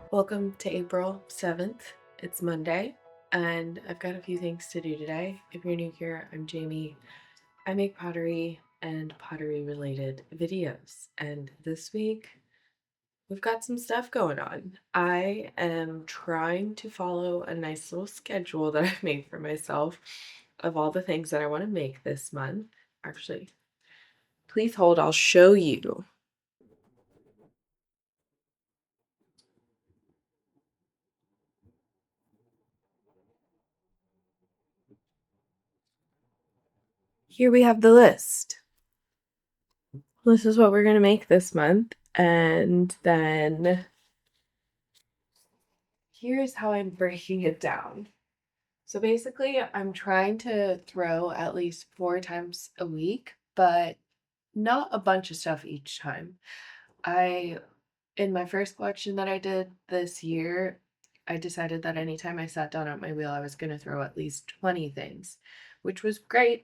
Welcome to April 7th. It's Monday, and I've got a few things to do today. If you're new here, I'm Jamie. I make pottery and pottery related videos, and this week we've got some stuff going on. I am trying to follow a nice little schedule that I've made for myself of all the things that I want to make this month. Actually, please hold, I'll show you. Here we have the list. This is what we're going to make this month. And then here's how I'm breaking it down. So basically, I'm trying to throw at least 4 times a week, but not a bunch of stuff each time. I, in my first collection that I did this year, I decided that anytime I sat down at my wheel, I was going to throw at least 20 things, which was great.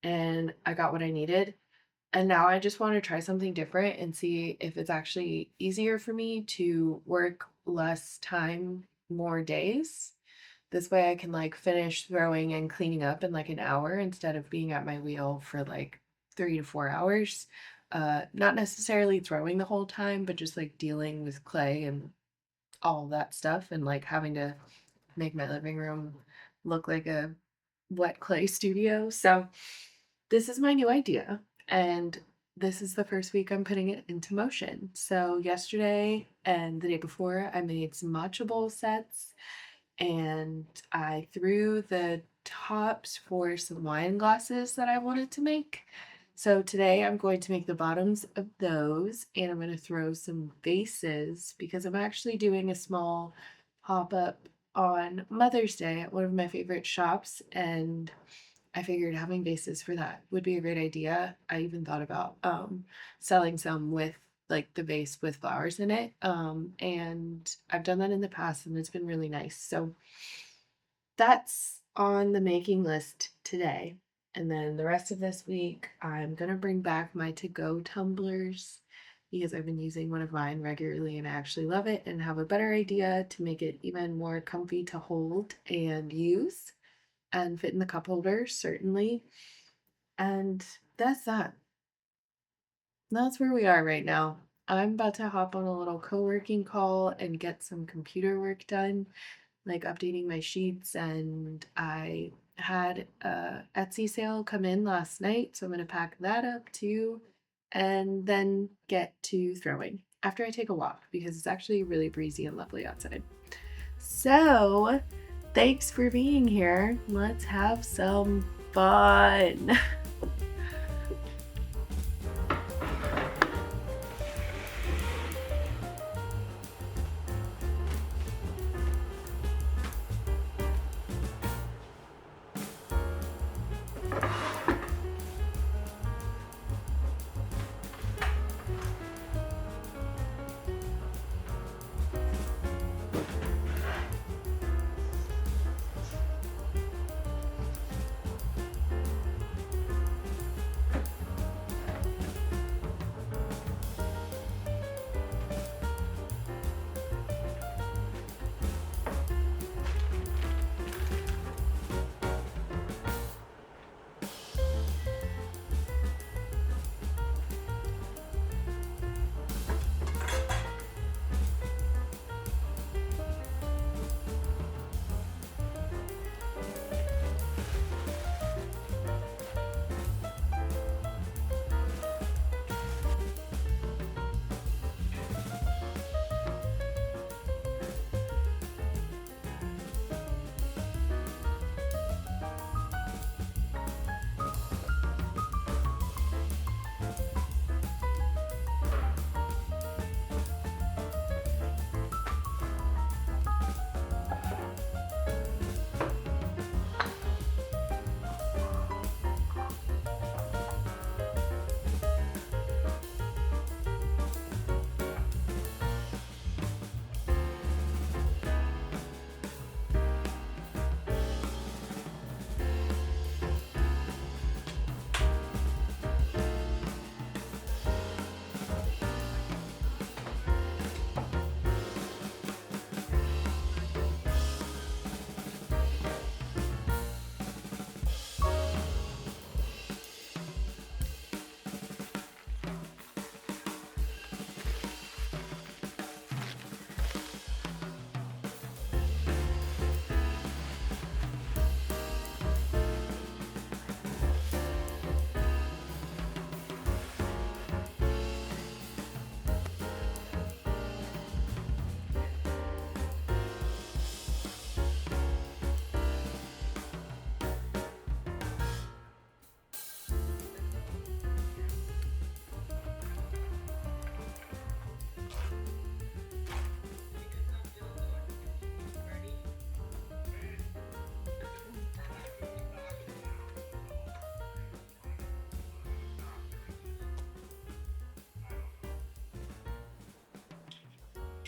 And I got what I needed. And now I just want to try something different and see if it's actually easier for me to work less time, more days. This way I can like finish throwing and cleaning up in like an hour instead of being at my wheel for like 3 to 4 hours. Not necessarily throwing the whole time, but just like dealing with clay and all that stuff and like having to make my living room look like a wet clay studio. So this is my new idea, and this is the first week I'm putting it into motion. So yesterday and the day before, I made some matcha bowl sets, and I threw the tops for some wine glasses that I wanted to make. So today I'm going to make the bottoms of those, and I'm going to throw some vases because I'm actually doing a small pop-up on Mother's Day at one of my favorite shops, and I figured having bases for that would be a great idea. I even thought about selling some with like the vase with flowers in it. And I've done that in the past and it's been really nice. So that's on the making list today. And then the rest of this week, I'm going to bring back my to go tumblers because I've been using one of mine regularly and I actually love it and have a better idea to make it even more comfy to hold and use and fit in the cup holders, certainly. And that's that. That's where we are right now. I'm about to hop on a little co working call and get some computer work done, like updating my sheets. And I had a Etsy sale come in last night, so I'm going to pack that up too and then get to throwing after I take a walk because it's actually really breezy and lovely outside. So, thanks for being here. Let's have some fun.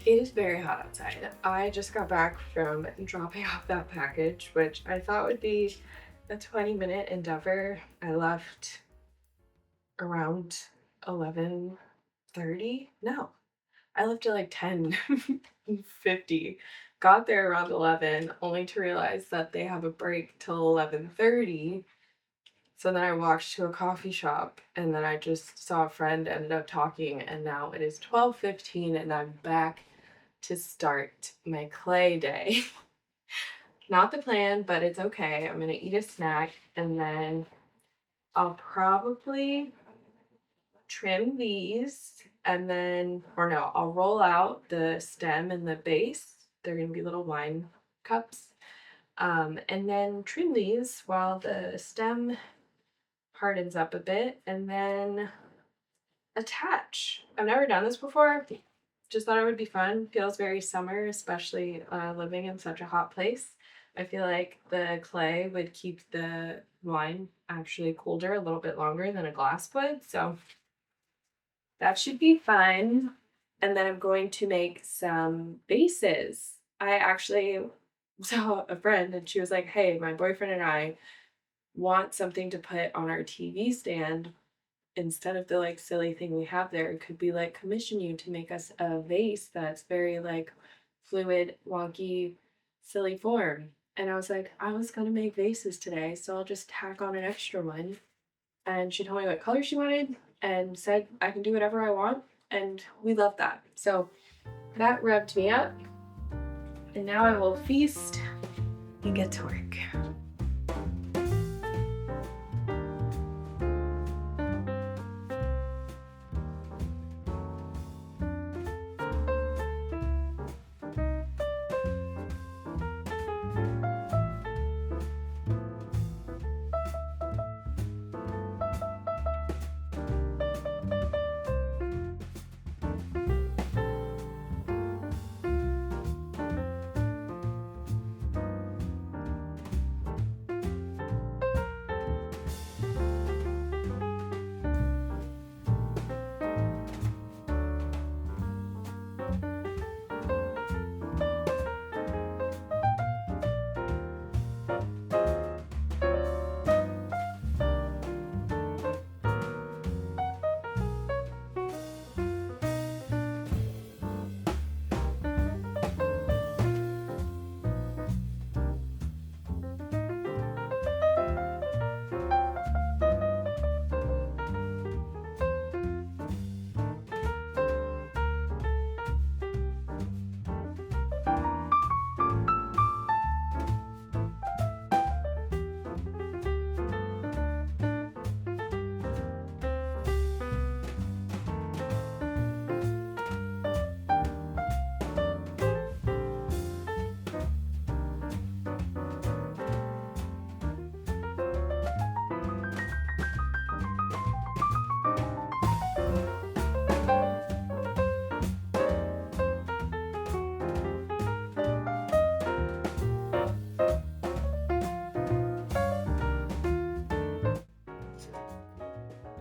It is very hot outside. I just got back from dropping off that package, which I thought would be a 20-minute endeavor. I left around 11:30. No, I left at like 10:50. Got there around 11, only to realize that they have a break till 11:30. So then I walked to a coffee shop and then I just saw a friend, ended up talking, and now it is 12:15 and I'm back to start my clay day. Not the plan, but it's okay. I'm gonna eat a snack and then I'll probably trim these and then, or no, I'll roll out the stem and the base. They're gonna be little wine cups. And then trim these while the stem hardens up a bit and then attach. I've never done this before. Just thought it would be fun. Feels very summer, especially living in such a hot place. I feel like the clay would keep the wine actually colder a little bit longer than a glass would. So that should be fun. And then I'm going to make some bases. I actually saw a friend and she was like, hey, my boyfriend and I want something to put on our TV stand instead of the like silly thing we have there. It could be like commission you to make us a vase that's very like fluid, wonky, silly form. And I was like, I was gonna make vases today, so I'll just tack on an extra one. And she told me what color she wanted and said I can do whatever I want. And we love that. So that revved me up. And now I will feast and get to work.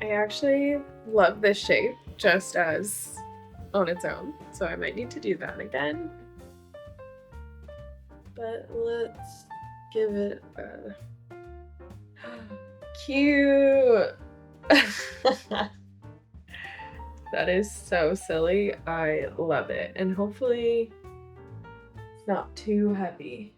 I actually love this shape just as on its own, so I might need to do that again. But let's give it a cute. That is so silly. I love it. And hopefully it's not too heavy.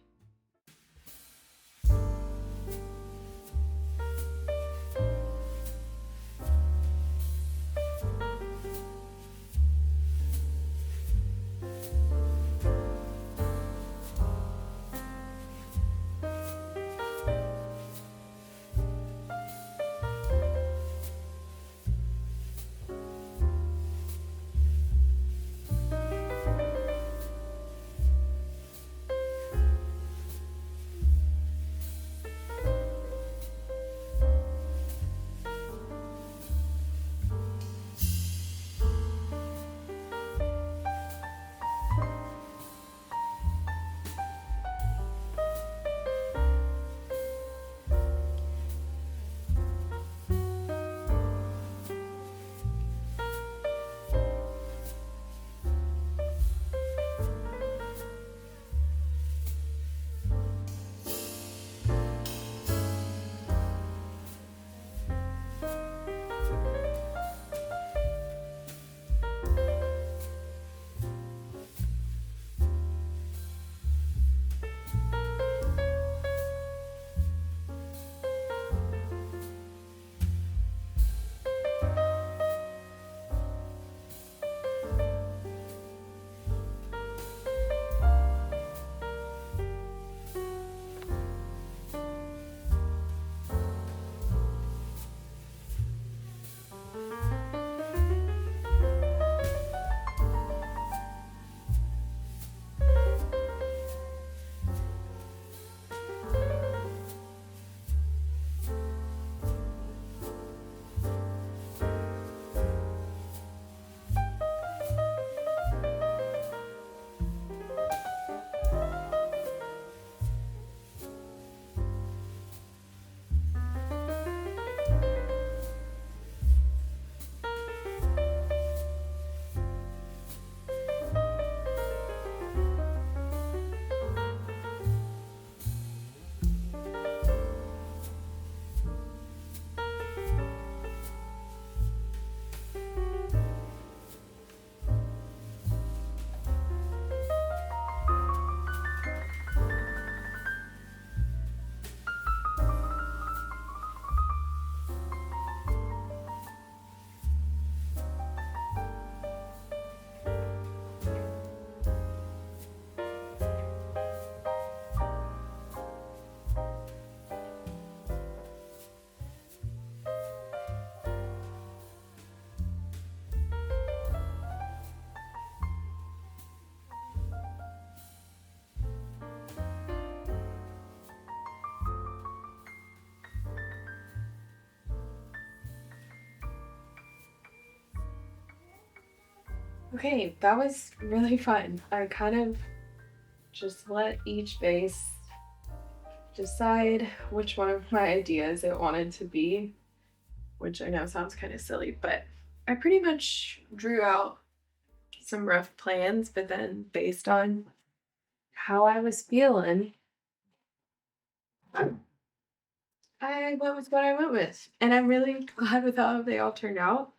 Okay, that was really fun. I kind of just let each vase decide which one of my ideas it wanted to be, which I know sounds kind of silly, but I pretty much drew out some rough plans, but then based on how I was feeling, I went with what I went with. And I'm really glad with how they all turned out.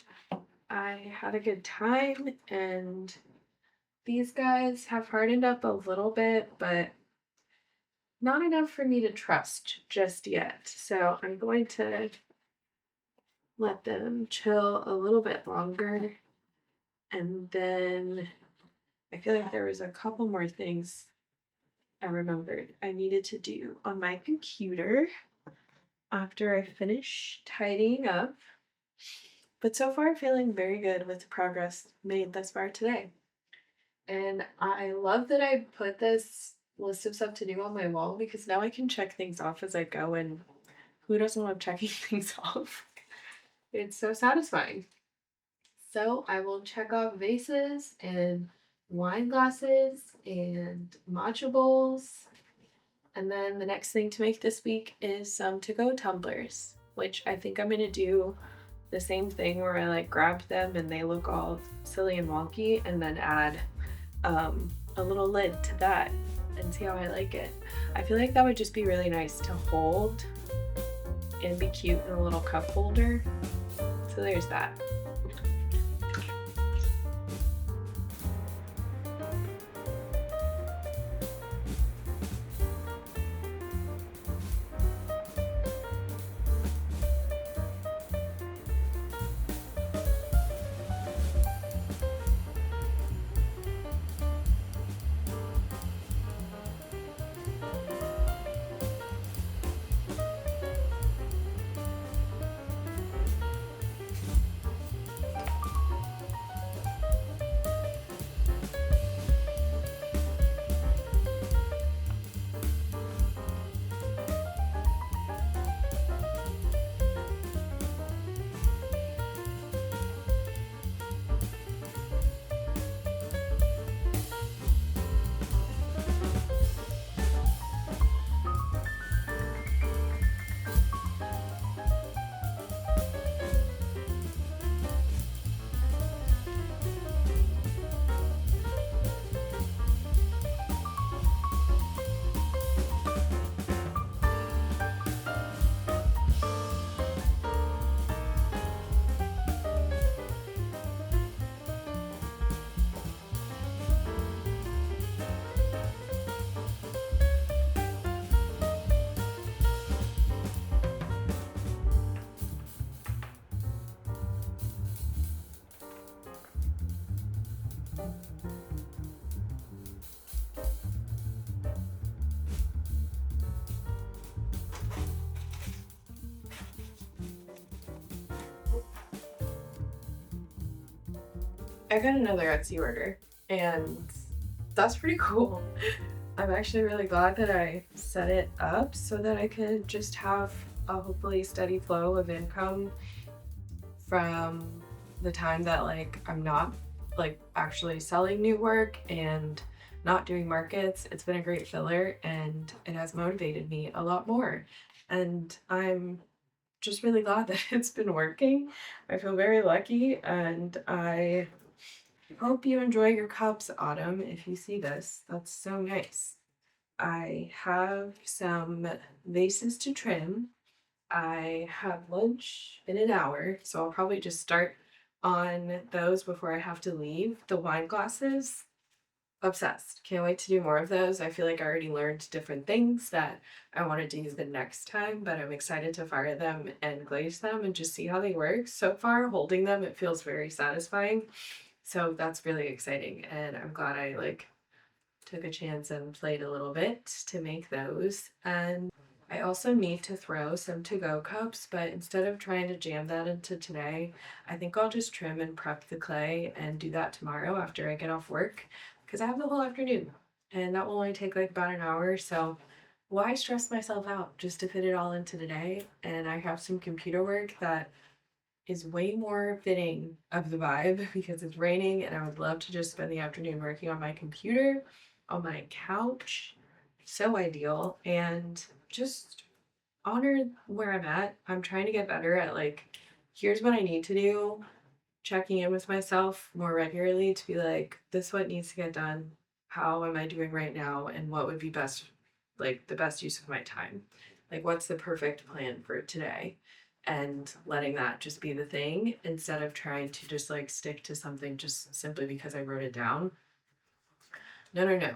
I had a good time, and these guys have hardened up a little bit, but not enough for me to trust just yet. So I'm going to let them chill a little bit longer. And then I feel like there was a couple more things I remembered I needed to do on my computer after I finish tidying up. But so far, feeling very good with the progress made thus far today. And I love that I put this list of stuff to do on my wall because now I can check things off as I go. And who doesn't love checking things off? It's so satisfying. So I will check off vases and wine glasses and matcha bowls. And then the next thing to make this week is some to-go tumblers, which I think I'm gonna do the same thing where I like grab them and they look all silly and wonky and then add a little lid to that and see how I like it. I feel like that would just be really nice to hold and be cute in a little cup holder. So there's that. I got another Etsy order, and that's pretty cool. I'm actually really glad that I set it up so that I could just have a hopefully steady flow of income from the time that like I'm not like actually selling new work and not doing markets. It's been a great filler and it has motivated me a lot more. And I'm just really glad that it's been working. I feel very lucky and I hope you enjoy your cups, Autumn, if you see this. That's so nice. I have some vases to trim. I have lunch in an hour, so I'll probably just start on those before I have to leave. The wine glasses, obsessed. Can't wait to do more of those. I feel like I already learned different things that I wanted to use the next time, but I'm excited to fire them and glaze them and just see how they work. So far, holding them, it feels very satisfying. So that's really exciting, and I'm glad I like took a chance and played a little bit to make those. And I also need to throw some to-go cups, but instead of trying to jam that into today, I think I'll just trim and prep the clay and do that tomorrow after I get off work because I have the whole afternoon and that will only take like about an hour. So why stress myself out just to fit it all into today? And I have some computer work that is way more fitting of the vibe because it's raining and I would love to just spend the afternoon working on my computer, on my couch. So ideal. And just honor where I'm at. I'm trying to get better at like, here's what I need to do, checking in with myself more regularly to be like, this what needs to get done. How am I doing right now? And what would be best, like the best use of my time? Like, what's the perfect plan for today? And letting that just be the thing instead of trying to just like stick to something just simply because I wrote it down. No, no, no.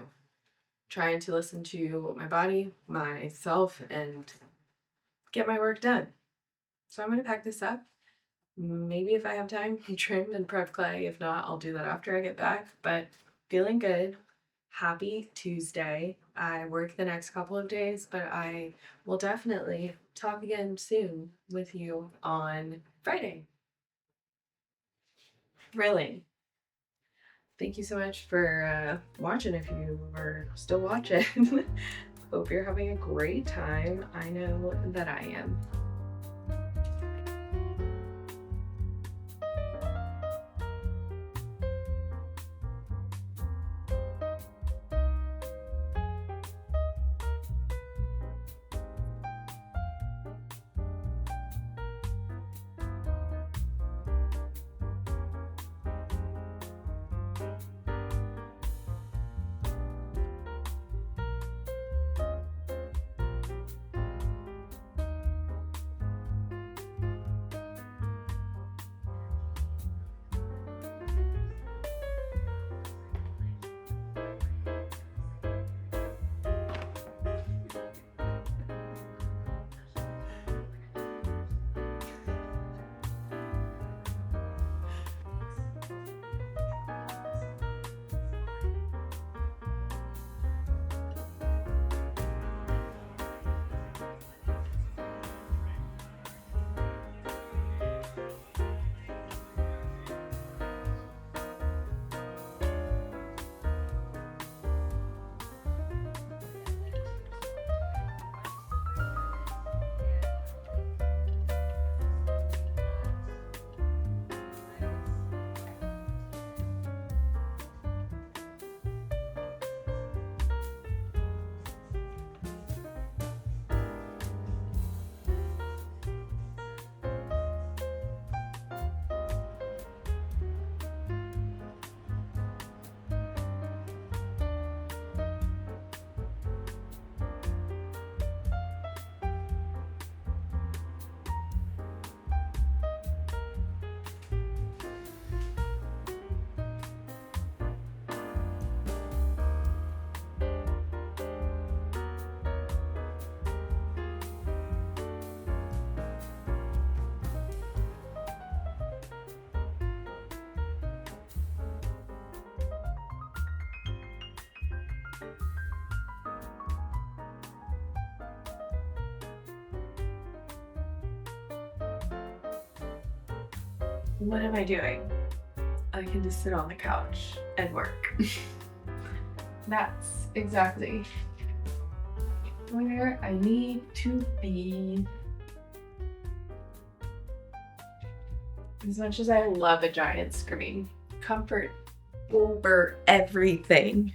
Trying to listen to my body, myself, and get my work done. So I'm going to pack this up. Maybe if I have time, trim and prep clay. If not, I'll do that after I get back. But feeling good. Happy Tuesday. I work the next couple of days, but I will definitely talk again soon with you on Friday. Thrilling. Thank you so much for watching if you were still watching. Hope you're having a great time. I know that I am. What am I doing? I can just sit on the couch and work. That's exactly where I need to be. As much as I love a giant screen, comfort over everything.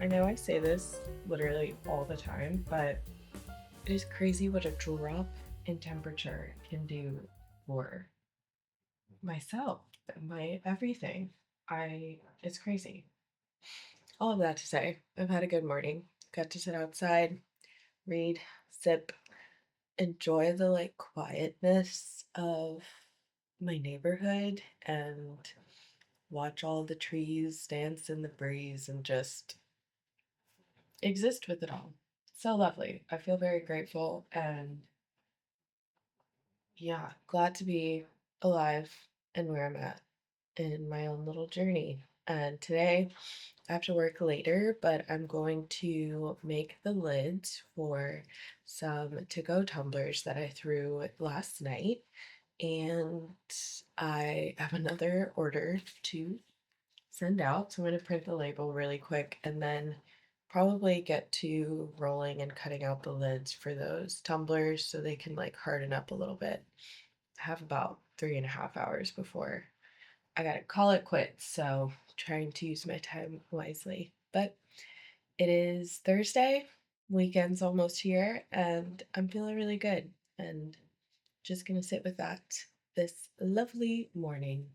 I know I say this literally all the time, but it is crazy what a drop in temperature can do for myself and my everything. It's crazy. All of that to say, I've had a good morning. Got to sit outside, read, sip, enjoy the like quietness of my neighborhood and watch all the trees dance in the breeze and just exist with it all. So lovely. I feel very grateful and yeah, glad to be alive and where I'm at in my own little journey. And today I have to work later, but I'm going to make the lids for some to go tumblers that I threw last night. And I have another order to send out. So I'm going to print the label really quick and then probably get to rolling and cutting out the lids for those tumblers so they can like harden up a little bit. I have about 3.5 hours before I gotta call it quits. So trying to use my time wisely. But it is Thursday, weekend's almost here, and I'm feeling really good. And just gonna sit with that this lovely morning.